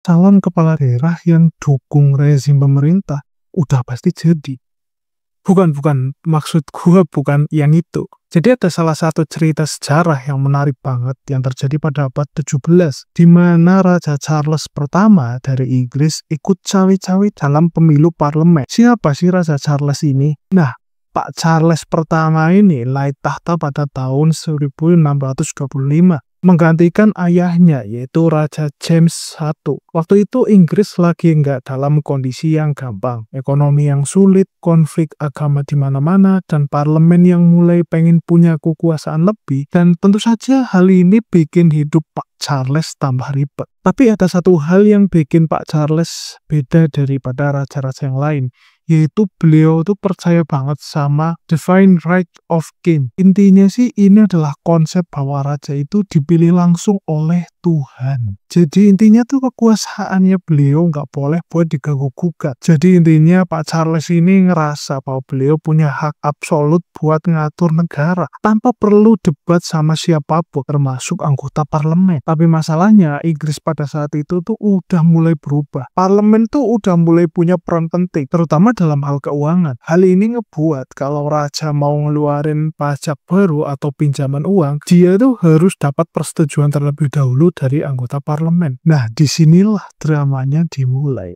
calon kepala daerah yang dukung rezim pemerintah udah pasti jadi. Bukan, maksud gua bukan yang itu. Jadi ada salah satu cerita sejarah yang menarik banget yang terjadi pada abad 17, di mana Raja Charles pertama dari Inggris ikut cawe-cawe dalam pemilu parlemen. Siapa sih Raja Charles ini? Nah, Pak Charles pertama ini naik tahta pada tahun 1625, menggantikan ayahnya yaitu Raja James I. Waktu itu Inggris lagi nggak dalam kondisi yang gampang, ekonomi yang sulit, konflik agama di mana-mana, dan parlemen yang mulai pengen punya kekuasaan lebih, dan tentu saja hal ini bikin hidup Pak Charles tambah ribet. Tapi ada satu hal yang bikin Pak Charles beda daripada raja-raja yang lain, yaitu beliau tuh percaya banget sama divine right of king. Intinya sih ini adalah konsep bahwa raja itu dipilih langsung oleh Tuhan. Jadi intinya tuh kekuasaannya beliau nggak boleh buat diganggu-gugat. Jadi intinya Pak Charles ini ngerasa bahwa beliau punya hak absolut buat ngatur negara tanpa perlu debat sama siapapun, termasuk anggota parlemen. Tapi masalahnya Inggris pada saat itu tuh udah mulai berubah. Parlemen tuh udah mulai punya peran penting, terutama dalam hal keuangan. Hal ini ngebuat kalau raja mau ngeluarin pajak baru atau pinjaman uang, dia tuh harus dapat persetujuan terlebih dahulu dari anggota parlemen. Nah, disinilah dramanya dimulai.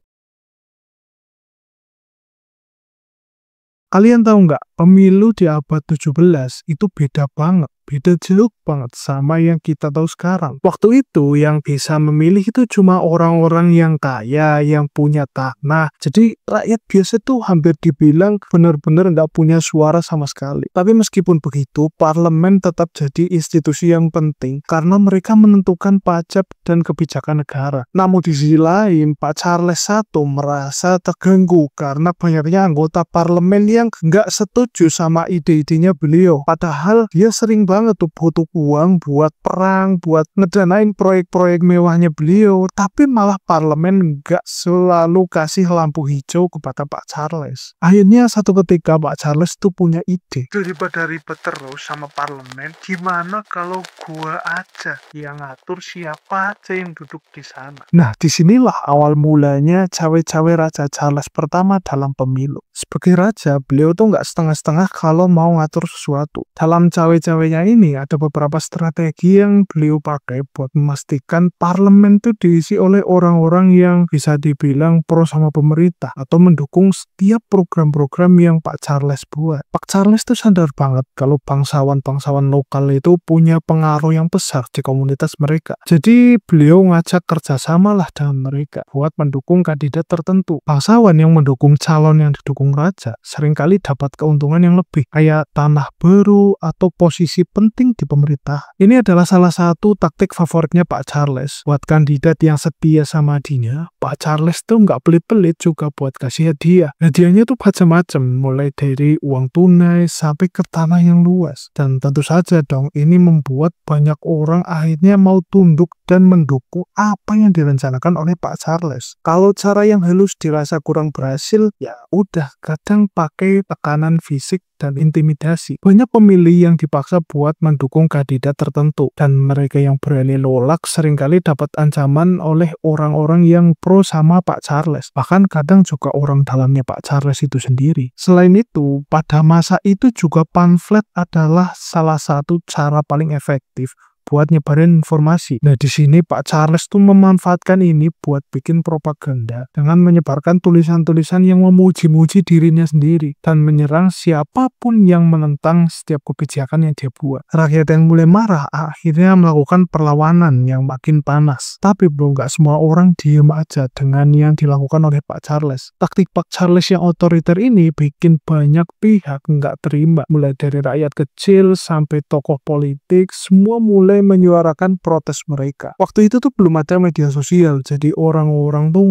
Kalian tahu nggak, pemilu di abad 17 itu beda banget. Beda jauh banget sama yang kita tahu sekarang. Waktu itu yang bisa memilih itu cuma orang-orang yang kaya, yang punya tanah. Jadi rakyat biasa tuh hampir dibilang benar-benar nggak punya suara sama sekali. Tapi meskipun begitu, parlemen tetap jadi institusi yang penting karena mereka menentukan pajak dan kebijakan negara. Namun di sisi lain, Pak Charles I merasa terganggu karena banyaknya anggota parlemen yang nggak setuju sama ide-idenya beliau. Padahal dia sering banget tuh butuh uang buat perang, buat ngedanain proyek-proyek mewahnya beliau, tapi malah parlemen nggak selalu kasih lampu hijau kepada Pak Charles. Akhirnya satu ketika Pak Charles tuh punya ide, daripada ribet terus sama parlemen, gimana kalau gua aja yang ngatur siapa aja yang duduk di sana. Nah, disinilah awal mulanya cawe-cawe Raja Charles pertama dalam pemilu. Sebagai raja, beliau tuh nggak setengah-setengah kalau mau ngatur sesuatu. Dalam cawe-cawenya ini ada beberapa strategi yang beliau pakai buat memastikan parlemen itu diisi oleh orang-orang yang bisa dibilang pro sama pemerintah atau mendukung setiap program-program yang Pak Charles buat. Pak Charles tuh sadar banget kalau bangsawan-bangsawan lokal itu punya pengaruh yang besar di komunitas mereka. Jadi beliau ngajak kerjasama lah dengan mereka buat mendukung kandidat tertentu. Bangsawan yang mendukung calon yang didukung raja seringkali dapat keuntungan yang lebih, kayak tanah baru atau posisi penting di pemerintah. Ini adalah salah satu taktik favoritnya Pak Charles. Buat kandidat yang setia sama dirinya, Pak Charles tuh nggak pelit-pelit juga buat kasih hadiah. Hadiahnya tuh macam-macam, mulai dari uang tunai sampai ke tanah yang luas. Dan tentu saja dong, ini membuat banyak orang akhirnya mau tunduk dan mendukung apa yang direncanakan oleh Pak Charles. Kalau cara yang halus dirasa kurang berhasil, ya udah, kadang pakai tekanan fisik dan intimidasi. Banyak pemilih yang dipaksa buat mendukung kandidat tertentu, dan mereka yang berani nolak seringkali dapat ancaman oleh orang-orang yang pro sama Pak Charles. Bahkan kadang juga orang dalamnya Pak Charles itu sendiri. Selain itu, pada masa itu juga pamflet adalah salah satu cara paling efektif buat nyebarin informasi. Nah, di sini Pak Charles tuh memanfaatkan ini buat bikin propaganda dengan menyebarkan tulisan-tulisan yang memuji-muji dirinya sendiri dan menyerang siapapun yang menentang setiap kebijakan yang dia buat. Rakyat yang mulai marah akhirnya melakukan perlawanan yang makin panas. Tapi belum nggak semua orang diem aja dengan yang dilakukan oleh Pak Charles. Taktik Pak Charles yang otoriter ini bikin banyak pihak nggak terima. Mulai dari rakyat kecil sampai tokoh politik, semua mulai menyuarakan protes mereka. Waktu itu tuh belum ada media sosial, jadi orang-orang tuh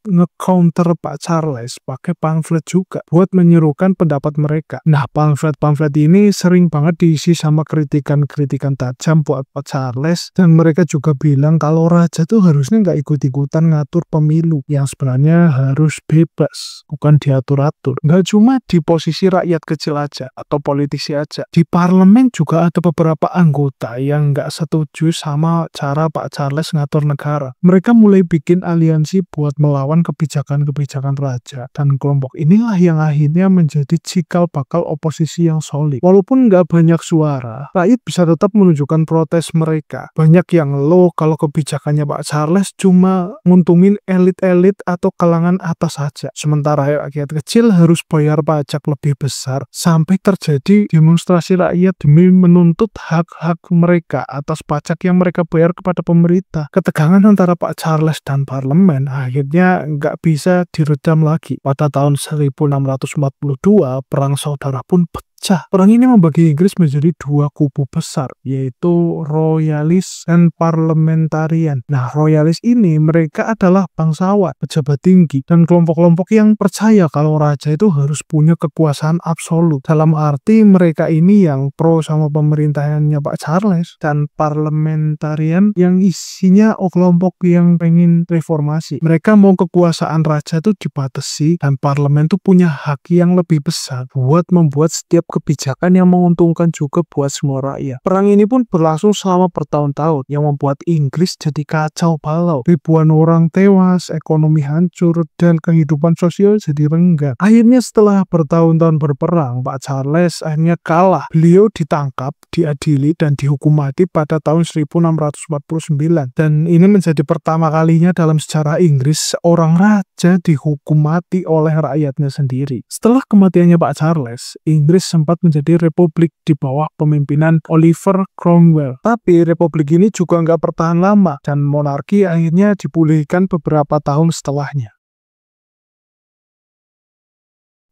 nge-counter Pak Charles pakai pamflet juga buat menyerukan pendapat mereka. Nah, pamflet-pamflet ini sering banget diisi sama kritikan-kritikan tajam buat Pak Charles, dan mereka juga bilang kalau raja tuh harusnya nggak ikut-ikutan ngatur pemilu, yang sebenarnya harus bebas, bukan diatur-atur. Nggak cuma di posisi rakyat kecil aja atau politisi aja, di parlemen juga ada beberapa anggota yang nggak nggak setuju sama cara Pak Charles ngatur negara. Mereka mulai bikin aliansi buat melawan kebijakan-kebijakan raja. Dan kelompok inilah yang akhirnya menjadi cikal bakal oposisi yang solid. Walaupun nggak banyak suara, rakyat bisa tetap menunjukkan protes mereka. Banyak yang loh kalau kebijakannya Pak Charles cuma nguntungin elit-elit atau kalangan atas saja. Sementara rakyat kecil harus bayar pajak lebih besar, sampai terjadi demonstrasi rakyat demi menuntut hak-hak mereka atas pajak yang mereka bayar kepada pemerintah. Ketegangan antara Pak Charles dan parlemen akhirnya nggak bisa diredam lagi. Pada tahun 1642, Perang Saudara pun pecah. Perang ini membagi Inggris menjadi dua kubu besar, yaitu royalis dan parlementarian. Nah, royalis ini mereka adalah bangsawan, pejabat tinggi, dan kelompok-kelompok yang percaya kalau raja itu harus punya kekuasaan absolut. Dalam arti mereka ini yang pro sama pemerintahannya Pak Charles, dan parlementarian yang isinya kelompok yang pengen reformasi. Mereka mau kekuasaan raja itu dibatasi, dan parlemen itu punya hak yang lebih besar buat membuat setiap kebijakan yang menguntungkan juga buat semua rakyat. Perang ini pun berlangsung selama bertahun-tahun, yang membuat Inggris jadi kacau balau. Ribuan orang tewas, ekonomi hancur, dan kehidupan sosial jadi renggang. Akhirnya setelah bertahun-tahun berperang, Pak Charles akhirnya kalah. Beliau ditangkap, diadili, dan dihukum mati pada tahun 1649. Dan ini menjadi pertama kalinya dalam sejarah Inggris seorang raja dihukum mati oleh rakyatnya sendiri. Setelah kematiannya Pak Charles, Inggris sempat menjadi republik di bawah pemimpinan Oliver Cromwell. Tapi republik ini juga nggak bertahan lama, dan monarki akhirnya dipulihkan beberapa tahun setelahnya.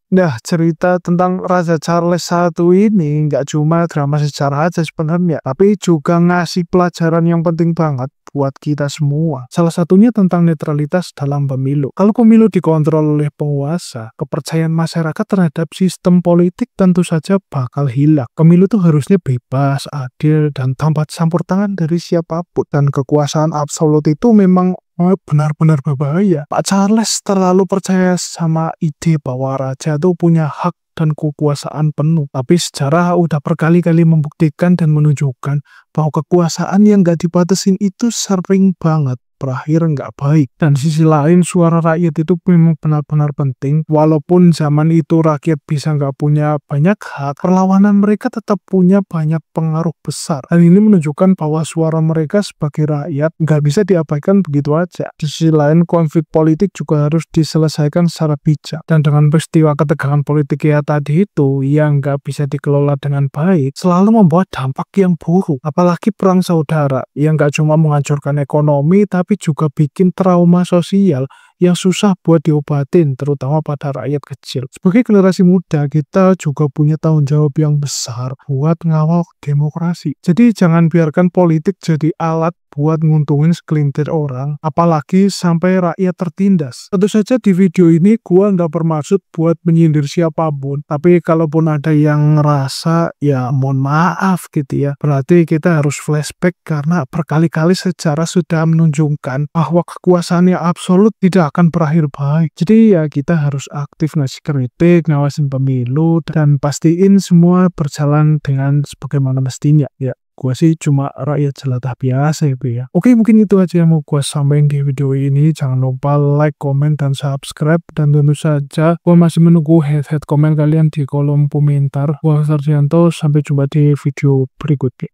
Nah, cerita tentang Raja Charles I ini nggak cuma drama sejarah aja sebenarnya, tapi juga ngasih pelajaran yang penting banget buat kita semua. Salah satunya tentang netralitas dalam pemilu. Kalau pemilu dikontrol oleh penguasa, kepercayaan masyarakat terhadap sistem politik tentu saja bakal hilang. Pemilu itu harusnya bebas, adil, dan tanpa campur tangan dari siapapun. Dan kekuasaan absolut itu memang benar-benar berbahaya. Pak Charles terlalu percaya sama ide bahwa raja itu punya hak dan kekuasaan penuh. Tapi sejarah udah berkali-kali membuktikan dan menunjukkan bahwa kekuasaan yang gak dibatasin itu sering banget berakhir nggak baik. Dan sisi lain, suara rakyat itu memang benar-benar penting. Walaupun zaman itu rakyat bisa nggak punya banyak hak, perlawanan mereka tetap punya banyak pengaruh besar. Dan ini menunjukkan bahwa suara mereka sebagai rakyat nggak bisa diabaikan begitu aja. Di sisi lain, konflik politik juga harus diselesaikan secara bijak. Dan dengan peristiwa ketegangan politik ya tadi itu, yang nggak bisa dikelola dengan baik, selalu membawa dampak yang buruk. Apalagi perang saudara, yang nggak cuma menghancurkan ekonomi, tapi juga bikin trauma sosial yang susah buat diobatin, terutama pada rakyat kecil. Sebagai generasi muda, kita juga punya tanggung jawab yang besar buat ngawal demokrasi. Jadi jangan biarkan politik jadi alat buat nguntungin segelintir orang, apalagi sampai rakyat tertindas. Tentu saja di video ini gua nggak bermaksud buat menyindir siapapun, tapi kalaupun ada yang ngerasa, ya mohon maaf gitu ya. Berarti kita harus flashback karena berkali-kali sejarah sudah menunjukkan bahwa kekuasaan yang absolut tidak akan berakhir baik. Jadi ya kita harus aktif ngasih kritik, ngawasin pemilu, dan pastiin semua berjalan dengan sebagaimana mestinya ya. Gua sih cuma rakyat jelata biasa gitu ya. Oke, mungkin itu aja yang mau gua sampaikan di video ini. Jangan lupa like, komen, dan subscribe. Dan tentu saja gua masih menunggu head komen kalian di kolom komentar. Gua Sarjanto, sampai jumpa di video berikutnya.